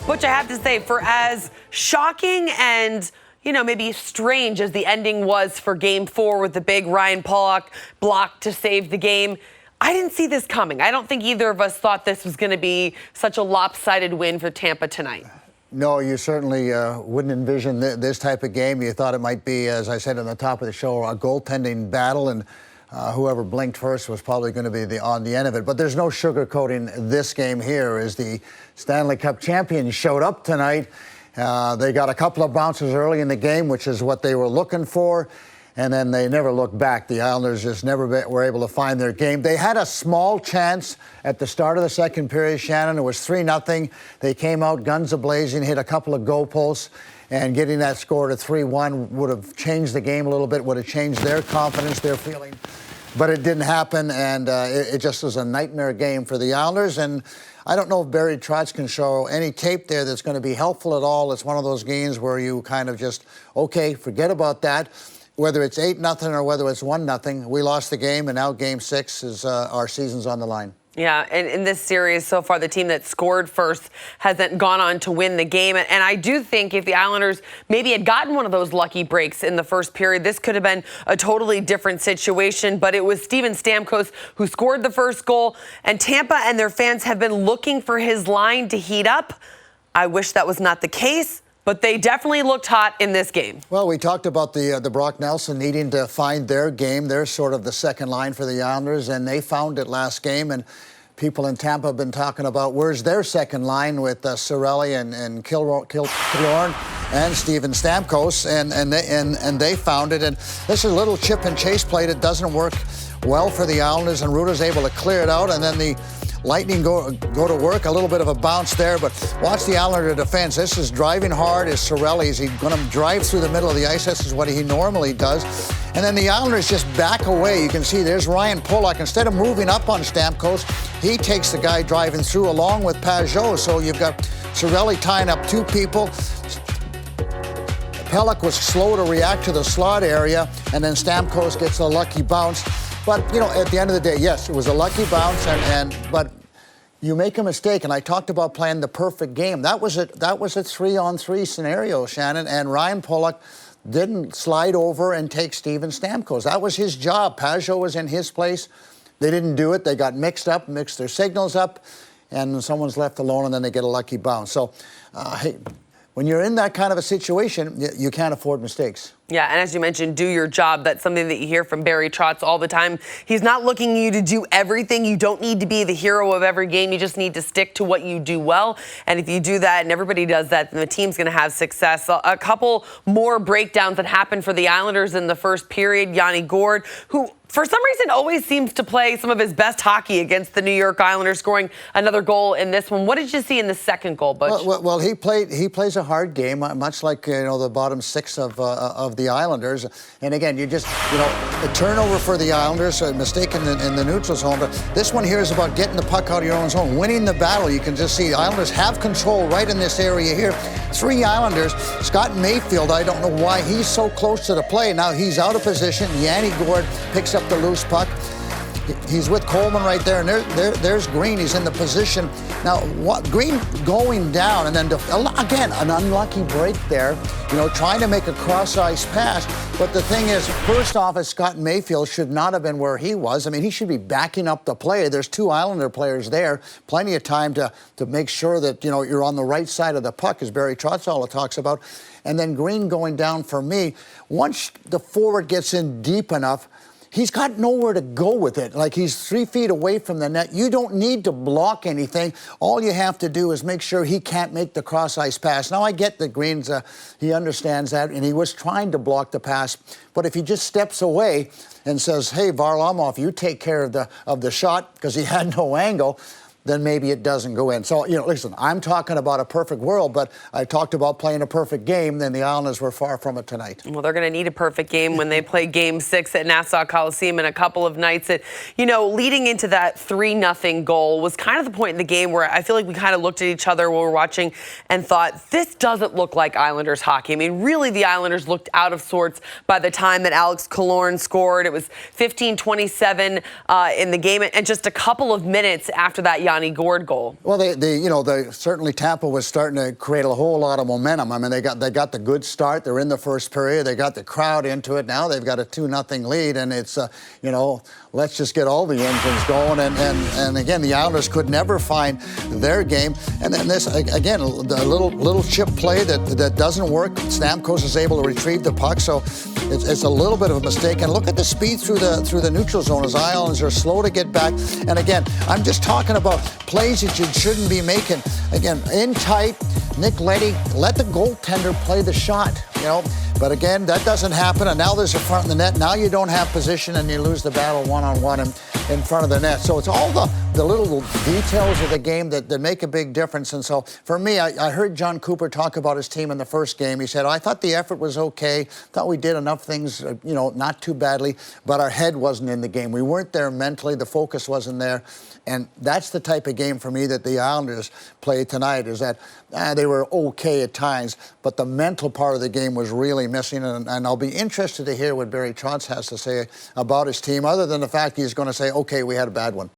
Which I have to say, for as shocking and maybe strange as the ending was for Game 4 with the big Ryan Pollock block to save the game, I didn't see this coming. I don't think either of us thought this was going to be such a lopsided win for Tampa tonight. No, you certainly wouldn't envision this type of game. You thought it might be, as I said on the top of the show, a goaltending battle, and whoever blinked first was probably going to be on the end of it. But there's no sugarcoating this game here, as the Stanley Cup champions showed up tonight. They got a couple of bounces early in the game, which is what they were looking for, and then they never looked back. The Islanders just never were able to find their game. They had a small chance at the start of the second period, Shannon. It was 3-0. They came out guns a-blazing, hit a couple of goal posts, and getting that score to 3-1 would have changed the game a little bit, would have changed their confidence, their feeling. But it didn't happen, and it just was a nightmare game for the Islanders. And I don't know if Barry Trotz can show any tape there that's going to be helpful at all. It's one of those games where you kind of just, okay, forget about that. Whether it's 8-0 or whether it's 1-0, we lost the game, and now Game 6 is our season's on the line. Yeah, and in this series so far, the team that scored first hasn't gone on to win the game. And I do think if the Islanders maybe had gotten one of those lucky breaks in the first period, this could have been a totally different situation. But it was Steven Stamkos who scored the first goal, and Tampa and their fans have been looking for his line to heat up. I wish that was not the case, but they definitely looked hot in this game. Well, we talked about the Brock Nelson needing to find their game. They're sort of the second line for the Islanders, and they found it last game. And people in Tampa have been talking about where's their second line with Cirelli and Killorn and Steven Stamkos, and they found it. And this is a little chip and chase play that doesn't work well for the Islanders, and Rutta's able to clear it out, and then the Lightning go to work. A little bit of a bounce there, but watch the Islander defense. This is driving hard. Is Cirelli? Is he going to drive through the middle of the ice? This is what he normally does. And then the Islanders just back away. You can see there's Ryan Pollock. Instead of moving up on Stamkos, he takes the guy driving through along with Pajot. So you've got Cirelli tying up two people. Pollock was slow to react to the slot area, and then Stamkos gets a lucky bounce. But, at the end of the day, yes, it was a lucky bounce, but you make a mistake, and I talked about playing the perfect game. That was a 3-on-3 scenario, Shannon, and Ryan Pollock didn't slide over and take Steven Stamkos. That was his job. Pajot was in his place. They didn't do it. They got mixed their signals up, and someone's left alone, and then they get a lucky bounce. So, hey, when you're in that kind of a situation, you can't afford mistakes. Yeah, and as you mentioned, do your job. That's something that you hear from Barry Trotz all the time. He's not looking you to do everything. You don't need to be the hero of every game. You just need to stick to what you do well. And if you do that, and everybody does that, then the team's going to have success. A couple more breakdowns that happened for the Islanders in the first period. Yanni Gourde, who for some reason always seems to play some of his best hockey against the New York Islanders, scoring another goal in this one. What did you see in the second goal, Butch? Well, he plays a hard game, much like the bottom six of the Islanders. And again, a turnover for the Islanders, a mistake in the neutral zone. But this one here is about getting the puck out of your own zone, winning the battle. You can just see the Islanders have control right in this area here. 3 Islanders. Scott Mayfield, I don't know why he's so close to the play. Now he's out of position. Yanni Gourde picks up the loose puck. He's with Coleman right there, and there's Green. He's in the position. Now, Green going down, and then, again, an unlucky break there, trying to make a cross-ice pass. But the thing is, first off, Scott Mayfield should not have been where he was. I mean, he should be backing up the play. There's 2 Islander players there. Plenty of time to make sure that, you're on the right side of the puck, as Barry Trotz talks about. And then Green going down for me. Once the forward gets in deep enough, he's got nowhere to go with it. Like, he's 3 feet away from the net. You don't need to block anything. All you have to do is make sure he can't make the cross-ice pass. Now, I get that Green's, he understands that, and he was trying to block the pass. But if he just steps away and says, hey, Varlamov, you take care of the shot, because he had no angle, then maybe it doesn't go in. So, listen, I'm talking about a perfect world, but I talked about playing a perfect game, then the Islanders were far from it tonight. Well, they're going to need a perfect game when they play Game 6 at Nassau Coliseum in a couple of nights. Leading into that 3-0 goal was kind of the point in the game where I feel like we kind of looked at each other while we were watching and thought, this doesn't look like Islanders hockey. I mean, really, the Islanders looked out of sorts by the time that Alex Killorn scored. It was 15-27 in the game, and just a couple of minutes after that, Yanni Gourde goal? Well, certainly Tampa was starting to create a whole lot of momentum. I mean, they got the good start. They're in the first period. They got the crowd into it. Now they've got a 2-0 lead, and it's let's just get all the engines going. And again, the Islanders could never find their game. And then this again, the little chip play that doesn't work. Stamkos is able to retrieve the puck, so it's a little bit of a mistake. And look at the speed through the neutral zone as Islanders are slow to get back. And again, I'm just talking about plays that you shouldn't be making. Again, in tight, Nick Leddy, let the goaltender play the shot, But again, that doesn't happen, and now there's a front in the net. Now you don't have position, and you lose the battle one-on-one in front of the net. So it's all the little details of the game that make a big difference. And so for me, I heard John Cooper talk about his team in the first game. He said, I thought the effort was okay. Thought we did enough things, not too badly, but our head wasn't in the game. We weren't there mentally. The focus wasn't there. And that's the type of game for me that the Islanders played tonight, is that they were okay at times, but the mental part of the game was really missing. And I'll be interested to hear what Barry Trotz has to say about his team, other than the fact he's going to say, okay, we had a bad one.